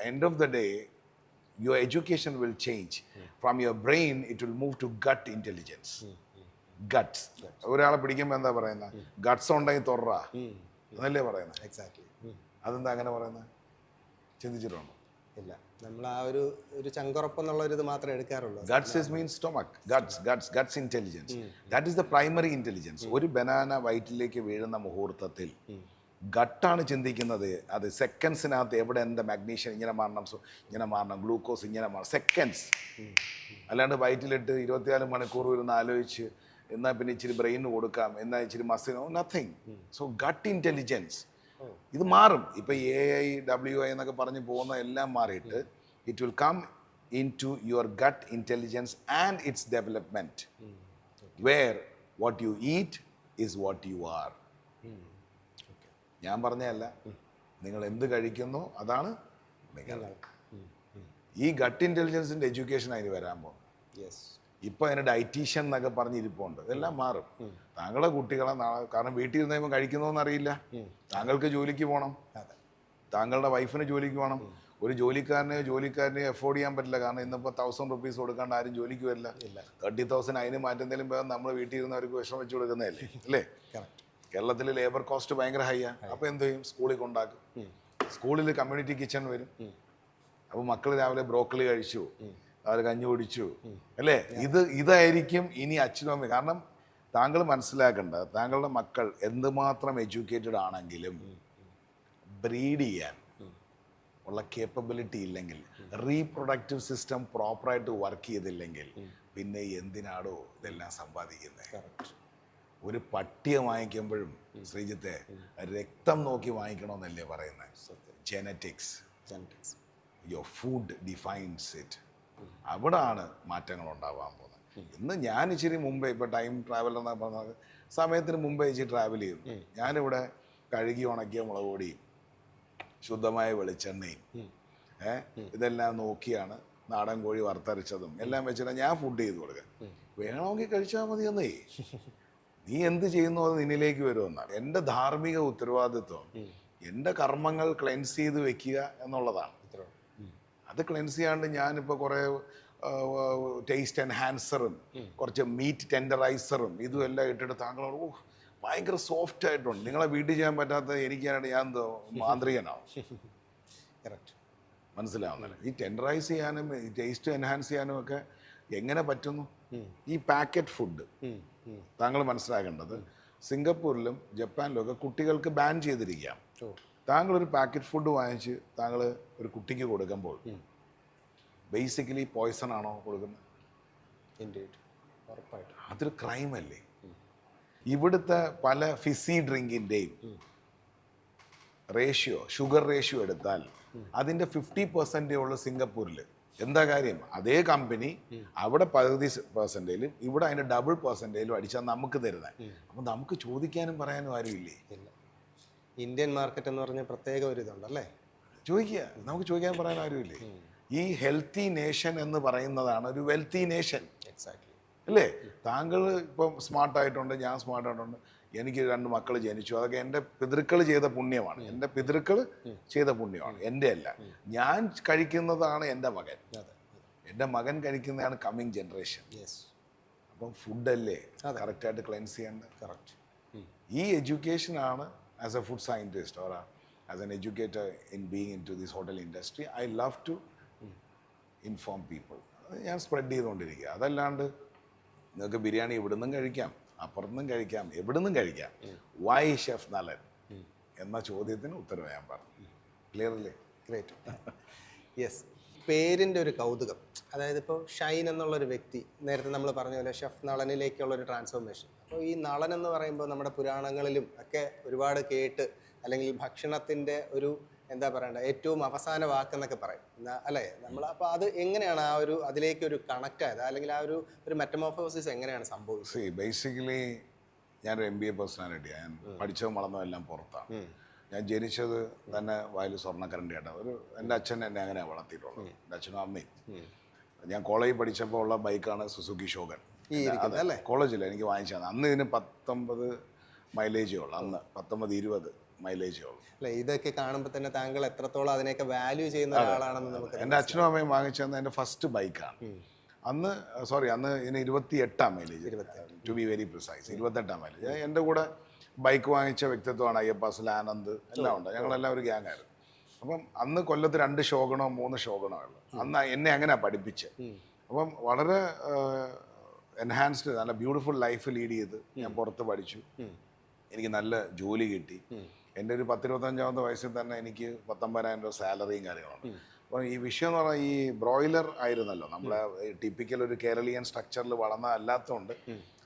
end of the day, your education will change. From your brain, it will move to gut intelligence. Guts. ഒരാളെ പിടിക്കുമ്പോൾ എന്താ പറയുന്നത്? Guts ഉണ്ടെങ്കിൽ തൊറ എന്നല്ലേ പറയുന്നത്? എക്സാക്ട്ലി. അതെന്താ അങ്ങനെ പറയുന്നത്? ചിന്തിച്ചിട്ടുണ്ടോ? ഇല്ല, നമ്മൾ ആ ഒരു ചങ്കുറപ്പ് എന്നുള്ള ഒരു ഇത് മാത്രമേ എടുക്കാറുള്ളൂ. Guts means stomach. Guts intelligence. That is the primary intelligence. ഒരു ബനാന വയറ്റിലേക്ക് വീഴുന്ന മുഹൂർത്തത്തിൽ ഗട്ടാണ് ചിന്തിക്കുന്നത്. അത് സെക്കൻഡ്സിനകത്ത് എവിടെ എന്താ മാഗ്നീഷ്യം ഇങ്ങനെ മാറണം, ഗ്ലൂക്കോസ് ഇങ്ങനെ മാറണം, സെക്കൻഡ്സ്. അല്ലാണ്ട് വയറ്റിലിട്ട് 24 മണിക്കൂർ ഇരുന്ന് ആലോചിച്ച് എന്നാൽ പിന്നെ ഇച്ചിരി ബ്രെയിന് കൊടുക്കാം, എന്നാൽ ഇച്ചിരി മസിനോ, നത്തിങ്. സോ ഗട്ട് ഇന്റലിജൻസ് ഇത് മാറും. ഇപ്പൊ AI, WI എന്നൊക്കെ പറഞ്ഞ് പോകുന്ന എല്ലാം മാറിയിട്ട് it will come in to your gut intelligence and it's development, where what you eat is what you are. ഞാൻ പറഞ്ഞതല്ല, നിങ്ങൾ എന്ത് കഴിക്കുന്നു അതാണ് നിങ്ങൾ. ഈ ഗട്ട് ഇന്റലിജൻസിന്റെ എഡ്യൂക്കേഷൻ അതിന് വരാൻ പോകും. ഇപ്പൊ അതിന് ഡയറ്റീഷ്യൻ എന്നൊക്കെ പറഞ്ഞിരിപ്പുണ്ട്. ഇതെല്ലാം മാറും. താങ്കളുടെ കുട്ടികളെ നാളെ, കാരണം വീട്ടിൽ ഇരുന്നപ്പോൾ കഴിക്കുന്നോന്ന് അറിയില്ല. താങ്കൾക്ക് ജോലിക്ക് പോകണം, താങ്കളുടെ വൈഫിന് ജോലിക്ക് പോകണം. ഒരു ജോലിക്കാരനെ എഫോർഡ് ചെയ്യാൻ പറ്റില്ല. കാരണം ഇന്നിപ്പോൾ 1000 rupees കൊടുക്കാണ്ട് ആരും ജോലിക്ക് വരില്ല. 30,000 അതിന് മാറ്റുന്നതിലും വേഗം നമ്മൾ വീട്ടിൽ ഇരുന്നവർക്ക് വിഷം വെച്ച് കൊടുക്കുന്നതല്ലേ അല്ലേ? കേരളത്തിൽ ലേബർ കോസ്റ്റ് ഭയങ്കര ഹൈയാണ്. അപ്പോൾ എന്ത് ചെയ്യും? സ്കൂളിൽ കൊണ്ടാക്കും. സ്കൂളിൽ കമ്മ്യൂണിറ്റി കിച്ചൺ വരും. അപ്പോൾ മക്കൾ രാവിലെ ബ്രോക്കലി കഴിച്ചു, അവർ കഞ്ഞി കുടിച്ചു അല്ലേ? ഇതായിരിക്കും ഇനി അച്ഛനും അമ്മയും. കാരണം താങ്കൾ മനസ്സിലാക്കേണ്ടത്, താങ്കളുടെ മക്കൾ എന്തുമാത്രം എഡ്യൂക്കേറ്റഡ് ആണെങ്കിലും ബ്രീഡ് ചെയ്യാൻ ഉള്ള കേപ്പബിലിറ്റി ഇല്ലെങ്കിൽ, റീപ്രൊഡക്റ്റീവ് സിസ്റ്റം പ്രോപ്പറായിട്ട് വർക്ക് ചെയ്തില്ലെങ്കിൽ പിന്നെ എന്തിനാടോ ഇതെല്ലാം സമ്പാദിക്കുന്നത്? ഒരു പട്ടിയെ വാങ്ങിക്കുമ്പോഴും ശ്രീജിത്തെ രക്തം നോക്കി വാങ്ങിക്കണമെന്നല്ലേ പറയുന്നത്? Genetics. Your food defines it. അവിടാണ് മാറ്റങ്ങൾ ഉണ്ടാവാൻ പോകുന്നത്. ഇന്ന് ഞാൻ ഇച്ചിരി മുമ്പേ, ഇപ്പോൾ ടൈം ട്രാവൽ എന്നൊക്കെ പറഞ്ഞത്, സമയത്തിന് മുമ്പേ ഇച്ചിരി ട്രാവൽ ചെയ്യുന്നു. ഞാനിവിടെ കഴുകി ഉണക്കിയ മുളക് പൊടിയും ശുദ്ധമായ വെളിച്ചെണ്ണയും ഇതെല്ലാം നോക്കിയാണ് നാടൻ കോഴി വറുത്തരച്ചതും എല്ലാം വെച്ചിട്ട് ഞാൻ ഫുഡ് ചെയ്ത് കൊടുക്കുക. വേണമെങ്കിൽ കഴിച്ചാൽ മതി എന്നേ. നീ എന്ത് ചെയ്യുന്നു അത് നിന്നിലേക്ക് വരുമെന്നാണ് എൻ്റെ ധാർമ്മിക ഉത്തരവാദിത്വം. എൻ്റെ കർമ്മങ്ങൾ ക്ലെൻസ് ചെയ്ത് വെക്കുക എന്നുള്ളതാണ്. അത് ക്ലെൻസ് ചെയ്യാണ്ട് ഞാനിപ്പോൾ കുറേ ടേസ്റ്റ് എൻഹാൻസറും കുറച്ച് മീറ്റ് ടെൻഡറൈസറും ഇതും എല്ലാം ഇട്ടിട്ട് താങ്കളോട് ഭയങ്കര സോഫ്റ്റ് ആയിട്ടുണ്ട്. നിങ്ങളെ വീട്ടിൽ ചെയ്യാൻ പറ്റാത്ത എനിക്കാണ് ഞാൻ എന്തോ മാന്ത്രികനാവും. മനസ്സിലാവുന്നില്ല. ഈ ടെൻഡറൈസ് ചെയ്യാനും ഈ ടേസ്റ്റ് എൻഹാൻസ് ചെയ്യാനും ഒക്കെ എങ്ങനെ പറ്റുന്നു? ഈ പാക്കറ്റ് ഫുഡ് താങ്കൾ മനസ്സിലാക്കേണ്ടത്, സിംഗപ്പൂരിലും ജപ്പാനിലും ഒക്കെ കുട്ടികൾക്ക് ബാൻ ചെയ്തിരിക്കാം. താങ്കളൊരു പാക്കറ്റ് ഫുഡ് വാങ്ങിച്ച് താങ്കൾ ഒരു കുട്ടിക്ക് കൊടുക്കുമ്പോൾ ബേസിക്കലി പോയ്സൺ ആണോ കൊടുക്കുന്നത്? അതൊരു ക്രൈം അല്ലേ? ഇവിടുത്തെ പല ഫിസി ഡ്രിങ്കിൻ്റെയും റേഷ്യോ, ഷുഗർ റേഷ്യോ എടുത്താൽ അതിൻ്റെ 50% ഉള്ളു സിംഗപ്പൂരിൽ. എന്താ കാര്യം? അതേ കമ്പനി അവിടെ 10% ഇവിടെ അതിൻ്റെ ഡബിൾ % അടിച്ചാൽ നമുക്ക് തരുന്നത്. അപ്പം നമുക്ക് ചോദിക്കാനും പറയാനും ആരുമില്ലേ? ഇന്ത്യൻ മാർക്കറ്റ് എന്ന് പറഞ്ഞ പ്രത്യേക ഒരു ഇതുണ്ടല്ലേ? ചോദിക്കുക, നമുക്ക് ചോദിക്കാൻ പറയാൻ ആരുമില്ലേ? ഈ ഹെൽത്തി നേഷൻ എന്ന് പറയുന്നതാണ് ഒരു വെൽത്തി നേഷൻ. എക്സാക്ട്ലി അല്ലേ? താങ്കൾ ഇപ്പം സ്മാർട്ടായിട്ടുണ്ട്, ഞാൻ സ്മാർട്ടായിട്ടുണ്ട്, എനിക്ക് 2 മക്കൾ ജനിച്ചു. അതൊക്കെ എൻ്റെ പിതൃക്കൾ ചെയ്ത പുണ്യമാണ്. എൻ്റെ പിതൃക്കൾ ചെയ്ത പുണ്യമാണ്, എൻ്റെ അല്ല. ഞാൻ കഴിക്കുന്നതാണ് എൻ്റെ മകൻ, എൻ്റെ മകൻ കഴിക്കുന്നതാണ് കമ്മിങ് ജനറേഷൻ. അപ്പം ഫുഡല്ലേ കറക്റ്റായിട്ട് ക്ലെൻസ് ചെയ്യേണ്ടത്. കറക്റ്റ്. ഈ എഡ്യൂക്കേഷനാണ് as a food scientist or as an educator in being into this hotel industry, I love to inform people. ഞാൻ സ്പ്രെഡ് ചെയ്തുകൊണ്ടിരിക്കുക. അതല്ലാണ്ട് നിങ്ങൾക്ക് ബിരിയാണി ഇവിടുന്നും കഴിക്കാം, അപ്പുറത്തുനിന്നും കഴിക്കാം, എവിടുന്നും കഴിക്കാം. വൈ ഷെഫ് നളൻ എന്ന ചോദ്യത്തിന് ഉത്തരവ് ഞാൻ പറഞ്ഞു. ക്ലിയർ അല്ലേ? ഗ്രേറ്റ്. യെസ്. പേരിൻ്റെ ഒരു കൗതുകം, അതായത് ഇപ്പോൾ ഷൈൻ എന്നുള്ളൊരു വ്യക്തി, നേരത്തെ നമ്മൾ പറഞ്ഞ പോലെ ഷെഫ് നളനിലേക്കുള്ളൊരു ട്രാൻസ്ഫോർമേഷൻ. അപ്പോൾ ഈ നളൻ എന്ന് പറയുമ്പോൾ നമ്മുടെ പുരാണങ്ങളിലും ഒക്കെ ഒരുപാട് കേട്ട്, അല്ലെങ്കിൽ ഭക്ഷണത്തിൻ്റെ ഒരു എന്താ പറയണ്ട ഏറ്റവും അവസാന വാക്കെന്നൊക്കെ പറയും അല്ലേ നമ്മൾ. അപ്പോൾ അത് എങ്ങനെയാണ് ആ ഒരു അതിലേക്ക് ഒരു കണക്റ്റ് ആയത്, അല്ലെങ്കിൽ ആ ഒരു മെറ്റമോർഫോസിസ് എങ്ങനെയാണ് സംഭവിച്ചത്? ബേസിക്കലി ഞാനൊരു MBA പേഴ്സണാലിറ്റിയാണ്. ഞാൻ പഠിച്ചതും വളർന്നതെല്ലാം പുറത്താണ്. ഞാൻ ജനിച്ചത് തന്നെ വായിൽ സ്വർണ്ണക്കരണ്ടിയാണ്. എൻ്റെ അച്ഛൻ എന്നെ അങ്ങനെയാണ് വളർത്തിയിട്ടുള്ളത്, എൻ്റെ അച്ഛനും അമ്മയും. ഞാൻ കോളേജിൽ പഠിച്ചപ്പോൾ ഉള്ള ബൈക്കാണ് സുസുക്കി ഷോഗൻ. കോളേജിൽ എനിക്ക് വാങ്ങിച്ചത്. അന്ന് ഇതിന് 19 മൈലേജേ ഉള്ളൂ. അന്ന് 19-20 മൈലേജേ ഉള്ളൂ. അല്ല, ഇതൊക്കെ കാണുമ്പോൾ തന്നെ താങ്കൾ എത്രത്തോളം അതിനെയൊക്കെ വാല്യൂ ചെയ്യുന്ന ഒരാളാണെന്ന് നമുക്ക് എൻ്റെ അച്ഛനും അമ്മയും വാങ്ങിച്ചെന്ന എൻ്റെ ഫസ്റ്റ് ബൈക്കാണ്. അന്ന് അന്ന് ഇതിന് 28 mileage, to be very precise, 28 mileage. എൻ്റെ കൂടെ ബൈക്ക് വാങ്ങിച്ച വ്യക്തിത്വമാണ് അയ്യപ്പാസിൽ ആനന്ദ്, എല്ലാം ഉണ്ട്. ഞങ്ങളെല്ലാം ഒരു ഗ്യാങ് ആയിരുന്നു. അപ്പം അന്ന് കൊല്ലത്ത് 2 ഷോഗണോ 3 ഷോഗണോ ഉള്ളു. അന്ന് എന്നെ അങ്ങനെ പഠിപ്പിച്ച്. അപ്പം വളരെ എൻഹാൻസ്ഡ്, നല്ല ബ്യൂട്ടിഫുൾ ലൈഫ് ലീഡ് ചെയ്ത് ഞാൻ പുറത്ത് പഠിച്ചു. എനിക്ക് നല്ല ജോലി കിട്ടി. എൻ്റെ ഒരു 10-25 വയസ്സിൽ തന്നെ എനിക്ക് 19,000 രൂപ സാലറിയും കാര്യങ്ങളുണ്ട്. അപ്പോൾ ഈ വിഷയം എന്ന് പറഞ്ഞാൽ ഈ ബ്രോയിലർ ആയിരുന്നല്ലോ, നമ്മളെ ടിപ്പിക്കൽ ഒരു കേരളീയൻ സ്ട്രക്ചറിൽ വളർന്ന അല്ലാത്തതുകൊണ്ട്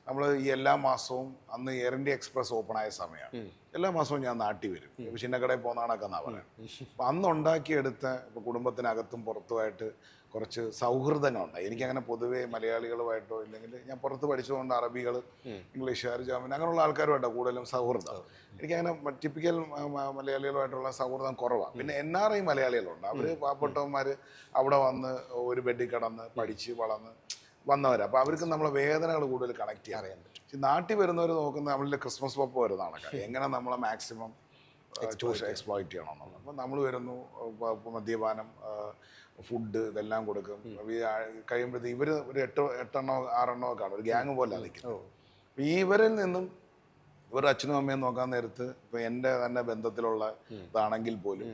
നമ്മൾ ഈ എല്ലാ മാസവും, അന്ന് എയർ ഇന്ത്യ എക്സ്പ്രസ് ഓപ്പൺ ആയ സമയമാണ്, എല്ലാ മാസവും ഞാൻ നാട്ടിൽ വരും. ഇപ്പോൾ ചിന്നക്കടയിൽ പോകുന്നതാണൊക്കെ എന്നാണ് പറയുന്നത്. അപ്പം അന്ന് ഉണ്ടാക്കിയെടുത്ത, ഇപ്പോൾ കുടുംബത്തിനകത്തും പുറത്തുമായിട്ട് കുറച്ച് സൗഹൃദങ്ങളുണ്ടായി. എനിക്കങ്ങനെ പൊതുവേ മലയാളികളുമായിട്ടോ ഇല്ലെങ്കിൽ ഞാൻ പുറത്ത് പഠിച്ചതുകൊണ്ട് അറബികൾ, ഇംഗ്ലീഷുകാർ, ജർമ്മൻ അങ്ങനെയുള്ള ആൾക്കാരുമായിട്ടോ കൂടുതലും സൗഹൃദം. എനിക്കങ്ങനെ ടിപ്പിക്കൽ മലയാളികളുമായിട്ടുള്ള സൗഹൃദം കുറവാണ്. പിന്നെ NRI മലയാളികളുണ്ട്. അവർ പാവപ്പെട്ടവന്മാർ അവിടെ വന്ന് ഒരു ബെഡിൽ കിടന്ന് പഠിച്ച് വളർന്ന് വന്നവരാണ്. അപ്പോൾ അവർക്ക് നമ്മളെ വേദനകൾ കൂടുതൽ കണക്ട് ചെയ്യാൻ അറിയാൻ പറ്റും. പക്ഷേ നാട്ടിൽ വരുന്നവർ നോക്കുന്നത് നമ്മളിൽ ക്രിസ്മസ് പപ്പ് വരുന്നതാണ്, എങ്ങനെ നമ്മളെ മാക്സിമം എക്സ്പ്ലോയിറ്റ് ചെയ്യണമെന്നുള്ളത്. അപ്പോൾ നമ്മൾ വരുന്നു, മദ്യപാനം, ഫുഡ് ഇതെല്ലാം കൊടുക്കും. കഴിയുമ്പോഴത്തേക്ക് ഇവർ ഒരു 8-8 6 കാണും, ഒരു ഗ്യാങ് പോലെ നിൽക്കുന്നത്. അപ്പോൾ ഇവരിൽ നിന്നും ഇവരുടെ അച്ഛനും അമ്മയും നോക്കാൻ നേരത്ത് ഇപ്പം എൻ്റെ തന്നെ ബന്ധത്തിലുള്ള ഇതാണെങ്കിൽ പോലും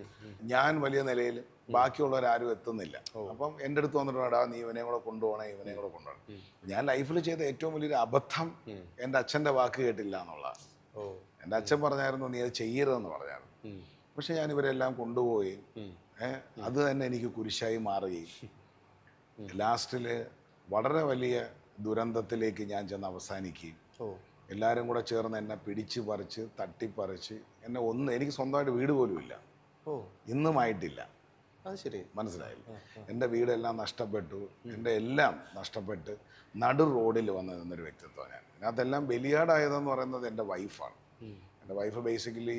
ഞാൻ വലിയ നിലയിൽ ബാക്കിയുള്ളവരാരും എത്തുന്നില്ല. അപ്പം എൻ്റെ അടുത്ത് വന്നിട്ട് വേണ്ടാ, നീ ഇവനെ കൂടെ കൊണ്ടുപോകണേ, ഇവനെ കൂടെ കൊണ്ടുപോകണം. ഞാൻ ലൈഫിൽ ചെയ്ത ഏറ്റവും വലിയൊരു അബദ്ധം എൻ്റെ അച്ഛൻ്റെ വാക്ക് കേട്ടില്ല എന്നുള്ളതാണ്. എൻ്റെ അച്ഛൻ പറഞ്ഞായിരുന്നു, നീ അത് ചെയ്യരുതെന്ന് പറഞ്ഞായിരുന്നു. പക്ഷെ ഞാൻ ഇവരെല്ലാം കൊണ്ടുപോയി, അത് തന്നെ എനിക്ക് കുരിശായി മാറുകയും ലാസ്റ്റിൽ വളരെ വലിയ ദുരന്തത്തിലേക്ക് ഞാൻ ചെന്ന് അവസാനിക്കുകയും എല്ലാവരും കൂടെ ചേർന്ന് എന്നെ പിടിച്ച് പറിച്ച് തട്ടിപ്പറിച്ച് എനിക്ക് സ്വന്തമായിട്ട് വീട് പോലും ഇല്ല, ഇന്നുമായിട്ടില്ല. അത് ശരി, മനസ്സിലായില്ല. എൻ്റെ വീടെല്ലാം നഷ്ടപ്പെട്ടു, എൻ്റെ എല്ലാം നഷ്ടപ്പെട്ട് നടു റോഡിൽ വന്ന് നിന്നൊരു വ്യക്തിത്വം ഞാൻ. അതിനകത്തെല്ലാം ബലിയാടായതെന്ന് പറയുന്നത് എൻ്റെ വൈഫാണ്. എൻ്റെ വൈഫ് ബേസിക്കലി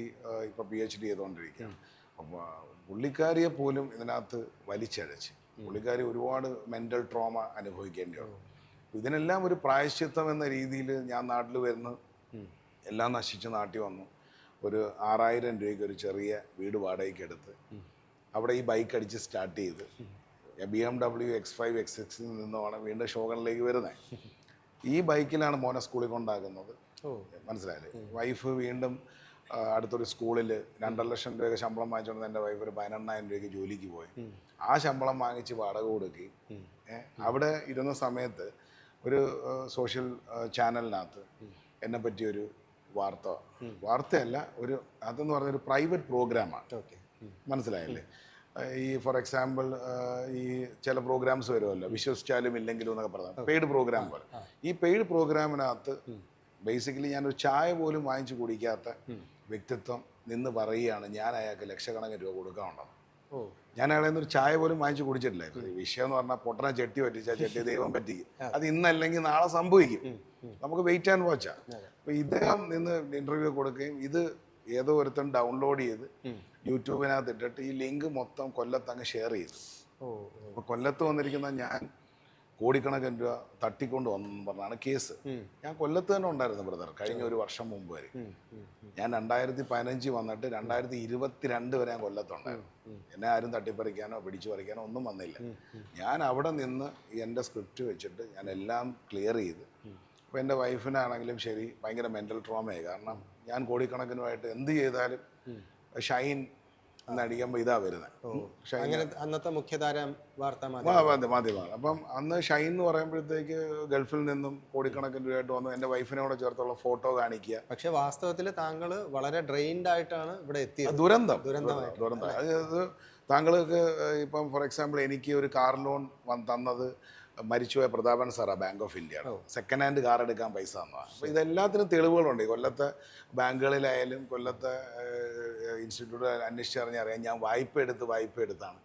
ഇപ്പോൾ PhD ചെയ്തുകൊണ്ടിരിക്കുകയാണ്. അപ്പോൾ പുള്ളിക്കാരിയെ പോലും ഇതിനകത്ത് വലിച്ചഴച്ച്, പുള്ളിക്കാരി ഒരുപാട് മെൻ്റൽ ട്രോമ അനുഭവിക്കേണ്ടി വന്നു. ഇതിനെല്ലാം ഒരു പ്രായശ്ചിത്തം എന്ന രീതിയിൽ ഞാൻ നാട്ടിൽ വരുന്നു, എല്ലാം നശിച്ച് നാട്ടിൽ വന്നു. ഒരു 6,000 രൂപയ്ക്ക് ഒരു ചെറിയ വീട് വാടകയ്ക്ക് എടുത്ത് അവിടെ ഈ ബൈക്ക് അടിച്ച് സ്റ്റാർട്ട് ചെയ്ത് BMW X5 X6 നിന്നുമാണ് വീണ്ടും ഷോഗണിലേക്ക് വരുന്നത്. ഈ ബൈക്കിലാണ് മോനെ സ്കൂളിൽ കൊണ്ടാക്കുന്നത്. മനസ്സിലായില്ലേ? വൈഫ് വീണ്ടും അടുത്തൊരു സ്കൂളിൽ 2.5 ലക്ഷം രൂപയ്ക്ക് ശമ്പളം വാങ്ങിച്ചുകൊണ്ട് എൻ്റെ വൈഫ് ഒരു 11,000 രൂപയ്ക്ക് ജോലിക്ക് പോയി. ആ ശമ്പളം വാങ്ങിച്ച് വാടക കൊടുക്കുകയും അവിടെ ഇരുന്ന സമയത്ത് ഒരു സോഷ്യൽ ചാനലിനകത്ത് എന്നെ പറ്റിയൊരു വാർത്തയല്ല, അതെന്ന് പറഞ്ഞൊരു പ്രൈവറ്റ് പ്രോഗ്രാമാണ്. മനസ്സിലായല്ലേ? ഈ ഫോർ എക്സാമ്പിൾ ഈ ചില പ്രോഗ്രാംസ് വരുമല്ലോ, വിശ്വസിച്ചാലും ഇല്ലെങ്കിലും എന്നൊക്കെ പറഞ്ഞാൽ പെയ്ഡ് പ്രോഗ്രാം പോലെ. ഈ പെയ്ഡ് പ്രോഗ്രാമിനകത്ത് ബേസിക്കലി ഞാനൊരു ചായ പോലും വാങ്ങിച്ചു കുടിക്കാത്ത വ്യക്തിത്വം നിന്ന് പറയുകയാണ് ഞാൻ അയാൾക്ക് ലക്ഷക്കണക്കിന് രൂപ കൊടുക്കാനുണ്ടെന്ന്. ഞാൻ അയാളെ ഒരു ചായ പോലും വാങ്ങിച്ചു കുടിച്ചിട്ടില്ലായിരുന്നു. വിഷയം എന്ന് പറഞ്ഞാൽ പൊട്ടനെ ചെട്ടി പറ്റിച്ചാൽ ചെട്ടി ദൈവം പറ്റിക്കും. അത് ഇന്നല്ലെങ്കിൽ നാളെ സംഭവിക്കും, നമുക്ക് വെയിറ്റ് ആൻഡ് വാച്ചാ. അപ്പോൾ ഇദ്ദേഹം നിന്ന് ഇന്റർവ്യൂ കൊടുക്കുകയും ഇത് ഏതോ ഒരുത്തൻ ഡൗൺലോഡ് ചെയ്ത് യൂട്യൂബിനകത്ത് ഇട്ടിട്ട് ഈ ലിങ്ക് മൊത്തം കൊല്ലത്ത് അങ്ങ് ഷെയർ ചെയ്തു. അപ്പോൾ കൊല്ലത്ത് വന്നിരിക്കുന്ന ഞാൻ കോടിക്കണക്കിന് രൂപ തട്ടിക്കൊണ്ട് വന്നെന്ന് പറഞ്ഞാണ് കേസ്. ഞാൻ കൊല്ലത്ത് തന്നെ ഉണ്ടായിരുന്നു ബ്രദർ, കഴിഞ്ഞ ഒരു വർഷം മുമ്പ് വരെ. ഞാൻ 2015 വന്നിട്ട് 2022 വരെ ഞാൻ കൊല്ലത്തുണ്ടായിരുന്നു. എന്നെ ആരും തട്ടിപ്പറിക്കാനോ പിടിച്ചു പറിക്കാനോ ഒന്നും വന്നില്ല. ഞാൻ അവിടെ നിന്ന് എൻ്റെ സ്ക്രിപ്റ്റ് വെച്ചിട്ട് ഞാൻ എല്ലാം ക്ലിയർ ചെയ്ത്. അപ്പോൾ എൻ്റെ വൈഫിനാണെങ്കിലും ശരി ഭയങ്കര മെൻ്റൽ ട്രോമയായി. കാരണം ഞാൻ കോടിക്കണക്കിനുമായിട്ട് എന്ത് ചെയ്താലും ഷൈൻ എന്നടിക്കുമ്പോൾ ഇതാ വരുന്നത്. അന്നത്തെ മുഖ്യധാര മാധ്യമമാണ്. അപ്പം അന്ന് ഷൈൻ എന്ന് പറയുമ്പോഴത്തേക്ക് ഗൾഫിൽ നിന്നും കോടിക്കണക്കിന് രൂപയായിട്ട് വന്നു. എൻ്റെ വൈഫിനെ കൂടെ ചേർത്തുള്ള ഫോട്ടോ കാണിക്കുക. പക്ഷെ വാസ്തവത്തിൽ താങ്കൾ വളരെ ഡ്രെയിൻഡ് ആയിട്ടാണ് ഇവിടെ എത്തിയത്. ദുരന്തം. അതായത് താങ്കൾക്ക് ഇപ്പം ഫോർ എക്സാമ്പിൾ എനിക്ക് ഒരു കാർ ലോൺ തന്നത് മരിച്ചുപോയ പ്രതാപൻ സാറാ, bank of India. Second hand car എടുക്കാൻ പൈസ തന്നതാണ്. അപ്പോൾ ഇതെല്ലാത്തിനും തെളിവുകളുണ്ട്. കൊല്ലത്തെ ബാങ്കുകളിലായാലും കൊല്ലത്തെ ഇൻസ്റ്റിറ്റ്യൂട്ട് അന്വേഷിച്ചറിഞ്ഞറിയാം ഞാൻ വായ്പ എടുത്താണ്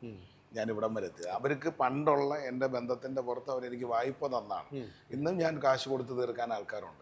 ഞാൻ ഇവിടം വരെ എത്തിയത്. അവർക്ക് പണ്ടുള്ള എൻ്റെ ബന്ധത്തിൻ്റെ പുറത്ത് അവരെനിക്ക് വായ്പ തന്നാണ്. ഇന്നും ഞാൻ കാശ് കൊടുത്ത് തീർക്കാൻ ആൾക്കാരുണ്ട്.